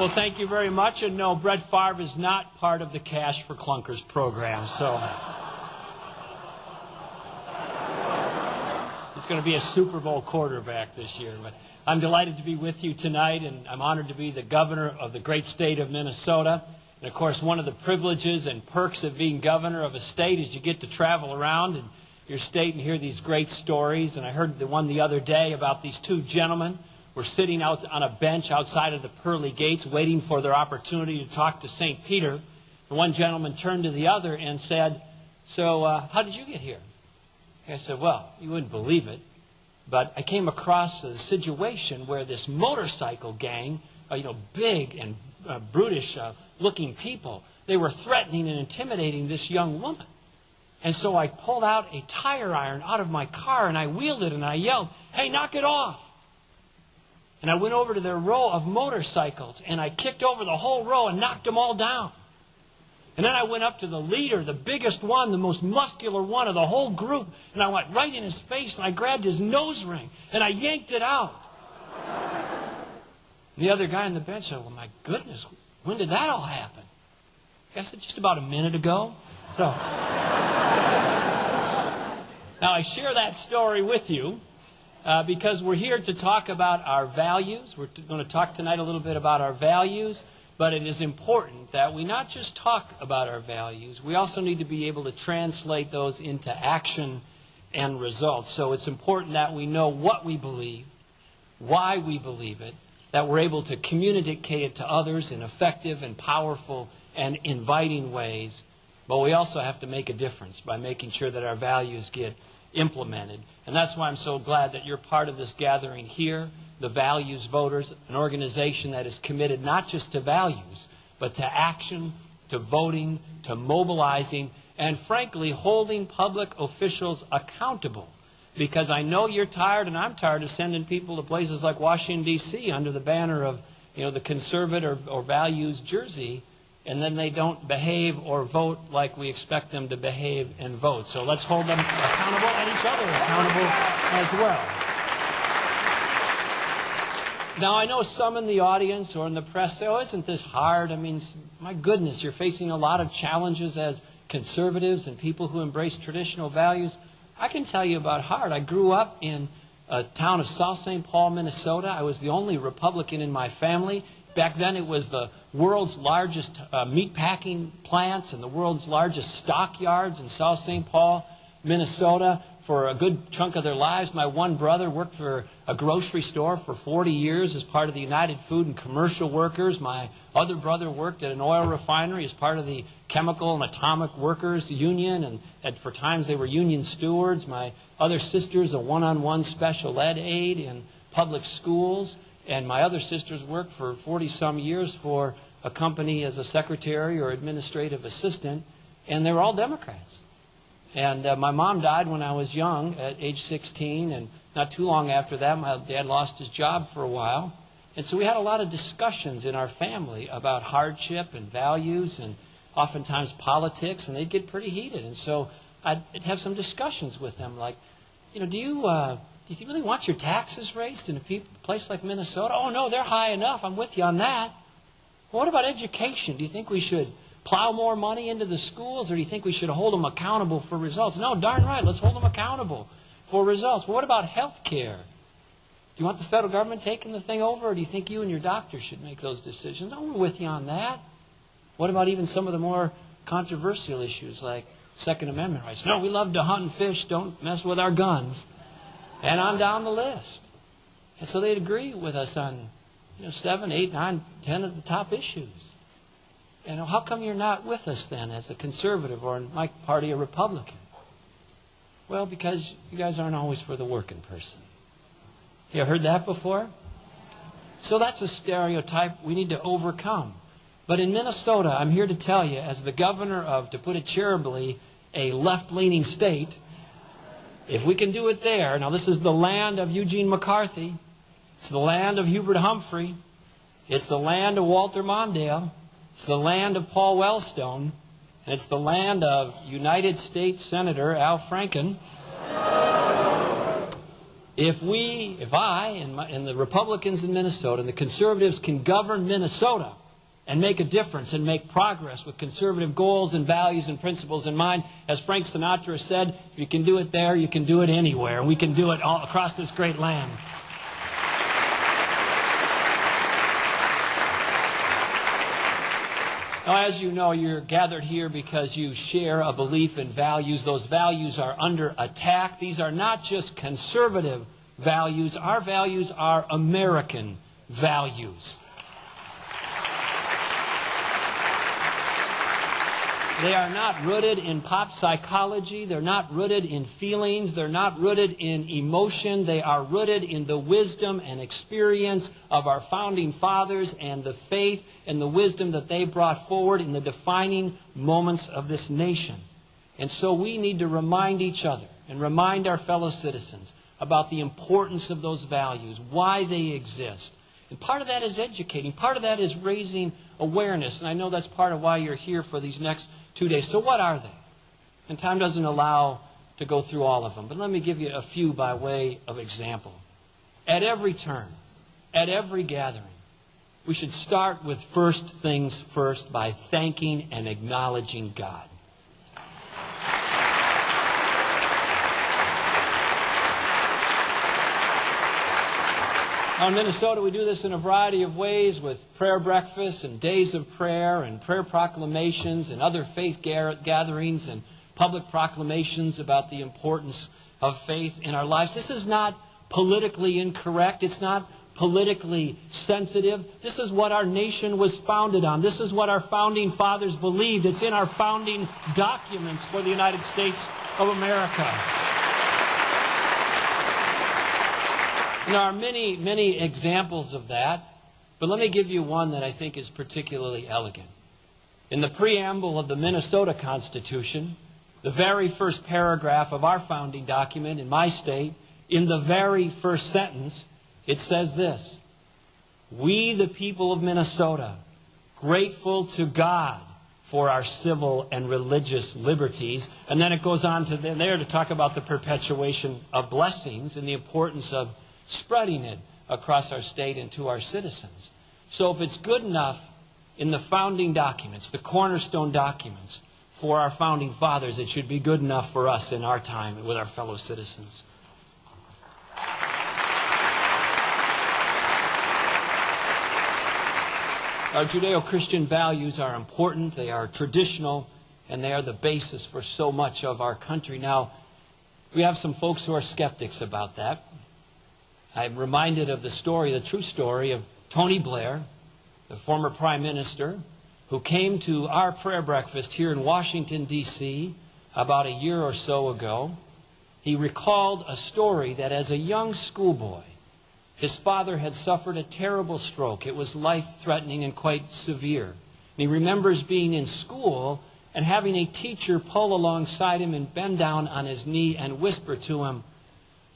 Well, thank you very much. And no, Brett Favre is not part of the Cash for Clunkers program. So he's going to be a Super Bowl quarterback this year. But I'm delighted to be with you tonight, and I'm honored to be the governor of the great state of Minnesota. And, of course, one of the privileges and perks of being governor of a state is you get to travel around in your state and hear these great stories. And I heard the one the other day about these two gentlemen were sitting out on a bench outside of the pearly gates waiting for their opportunity to talk to St. Peter. And one gentleman turned to the other and said, "So how did you get here?" And I said, "Well, you wouldn't believe it, but I came across a situation where this motorcycle gang, big and brutish-looking people, they were threatening and intimidating this young woman. And so I pulled out a tire iron out of my car and I wheeled it and I yelled, 'Hey, knock it off!' And I went over to their row of motorcycles and I kicked over the whole row and knocked them all down. And then I went up to the leader, the biggest one, the most muscular one of the whole group, and I went right in his face and I grabbed his nose ring and I yanked it out." And the other guy on the bench said, "Well, my goodness, when did that all happen?" I said, "Just about a minute ago." So now I share that story with you because we're here to talk about our values. We're going to talk tonight a little bit about our values. But it is important that we not just talk about our values, we also need to be able to translate those into action and results. So it's important that we know what we believe, why we believe it, that we're able to communicate it to others in effective and powerful and inviting ways. But we also have to make a difference by making sure that our values get implemented. And that's why I'm so glad that you're part of this gathering here. The Values Voters, an organization that is committed not just to values, but to action, to voting, to mobilizing, and frankly, holding public officials accountable. Because I know you're tired, and I'm tired of sending people to places like Washington, D.C. under the banner of the conservative or values jersey, and then they don't behave or vote like we expect them to behave and vote. So let's hold them accountable and each other accountable as well. Now, I know some in the audience or in the press say, "Oh, isn't this hard? I mean, my goodness, you're facing a lot of challenges as conservatives and people who embrace traditional values." I can tell you about hard. I grew up in a town of South St. Paul, Minnesota. I was the only Republican in my family. Back then, it was the world's largest meat packing plants and the world's largest stockyards in South St. Paul, Minnesota. For a good chunk of their lives, my one brother worked for a grocery store for 40 years as part of the United Food and Commercial Workers. My other brother worked at an oil refinery as part of the Chemical and Atomic Workers Union, and for times they were union stewards. My other sister's a one-on-one special ed aide in public schools, and my other sisters worked for 40-some years for a company as a secretary or administrative assistant, and they were all Democrats. And my mom died when I was young, at age 16, and not too long after that, my dad lost his job for a while. And so we had a lot of discussions in our family about hardship and values and oftentimes politics, and they'd get pretty heated. And so I'd have some discussions with them like, do you really want your taxes raised in a place like Minnesota? "Oh, no, they're high enough. I'm with you on that." "Well, what about education? Do you think we should plow more money into the schools, or do you think we should hold them accountable for results?" "No, darn right, let's hold them accountable for results." "Well, what about health care? Do you want the federal government taking the thing over, or do you think you and your doctor should make those decisions?" "No, we're with you on that." "What about even some of the more controversial issues like Second Amendment rights?" "No, we love to hunt and fish, don't mess with our guns." And on down the list. And so they'd agree with us on 7, 8, 9, 10 of the top issues. And how come you're not with us then as a conservative, or in my party a Republican? "Well, because you guys aren't always for the working person." You heard that before? So that's a stereotype we need to overcome. But in Minnesota, I'm here to tell you, as the governor of, to put it charitably, a left-leaning state, if we can do it there, now this is the land of Eugene McCarthy, it's the land of Hubert Humphrey, it's the land of Walter Mondale, it's the land of Paul Wellstone, and it's the land of United States Senator Al Franken. If I and the Republicans in Minnesota and the conservatives can govern Minnesota and make a difference and make progress with conservative goals and values and principles in mind, as Frank Sinatra said, if you can do it there, you can do it anywhere. And we can do it all across this great land. Now, as you know, you're gathered here because you share a belief in values. Those values are under attack. These are not just conservative values. Our values are American values. They are not rooted in pop psychology. They're not rooted in feelings. They're not rooted in emotion. They are rooted in the wisdom and experience of our founding fathers and the faith and the wisdom that they brought forward in the defining moments of this nation. And so we need to remind each other and remind our fellow citizens about the importance of those values, why they exist. And part of that is educating. Part of that is raising awareness. And I know that's part of why you're here for these next 2 days. So what are they? And time doesn't allow to go through all of them. But let me give you a few by way of example. At every turn, at every gathering, we should start with first things first by thanking and acknowledging God. Now in Minnesota, we do this in a variety of ways with prayer breakfasts and days of prayer and prayer proclamations and other faith gatherings and public proclamations about the importance of faith in our lives. This is not politically incorrect. It's not politically sensitive. This is what our nation was founded on. This is what our founding fathers believed. It's in our founding documents for the United States of America. And there are many, many examples of that, but let me give you one that I think is particularly elegant. In the preamble of the Minnesota Constitution, the very first paragraph of our founding document in my state, in the very first sentence, it says this: "We, the people of Minnesota, grateful to God for our civil and religious liberties." And then it goes on to there to talk about the perpetuation of blessings and the importance of spreading it across our state and to our citizens. So if it's good enough in the founding documents, the cornerstone documents for our founding fathers, it should be good enough for us in our time with our fellow citizens. Our Judeo-Christian values are important, they are traditional, and they are the basis for so much of our country. Now, we have some folks who are skeptics about that. I'm reminded of the story, the true story of Tony Blair, the former Prime Minister, who came to our prayer breakfast here in Washington, D.C. about a year or so ago. He recalled a story that as a young schoolboy, his father had suffered a terrible stroke. It was life-threatening and quite severe. And he remembers being in school and having a teacher pull alongside him and bend down on his knee and whisper to him,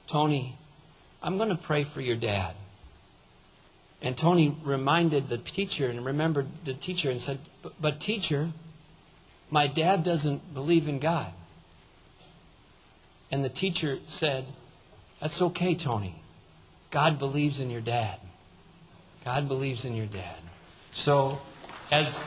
"Tony, I'm going to pray for your dad." And Tony reminded the teacher and remembered the teacher and said, but teacher, my dad doesn't believe in God." And the teacher said, "That's okay, Tony. God believes in your dad. God believes in your dad." So as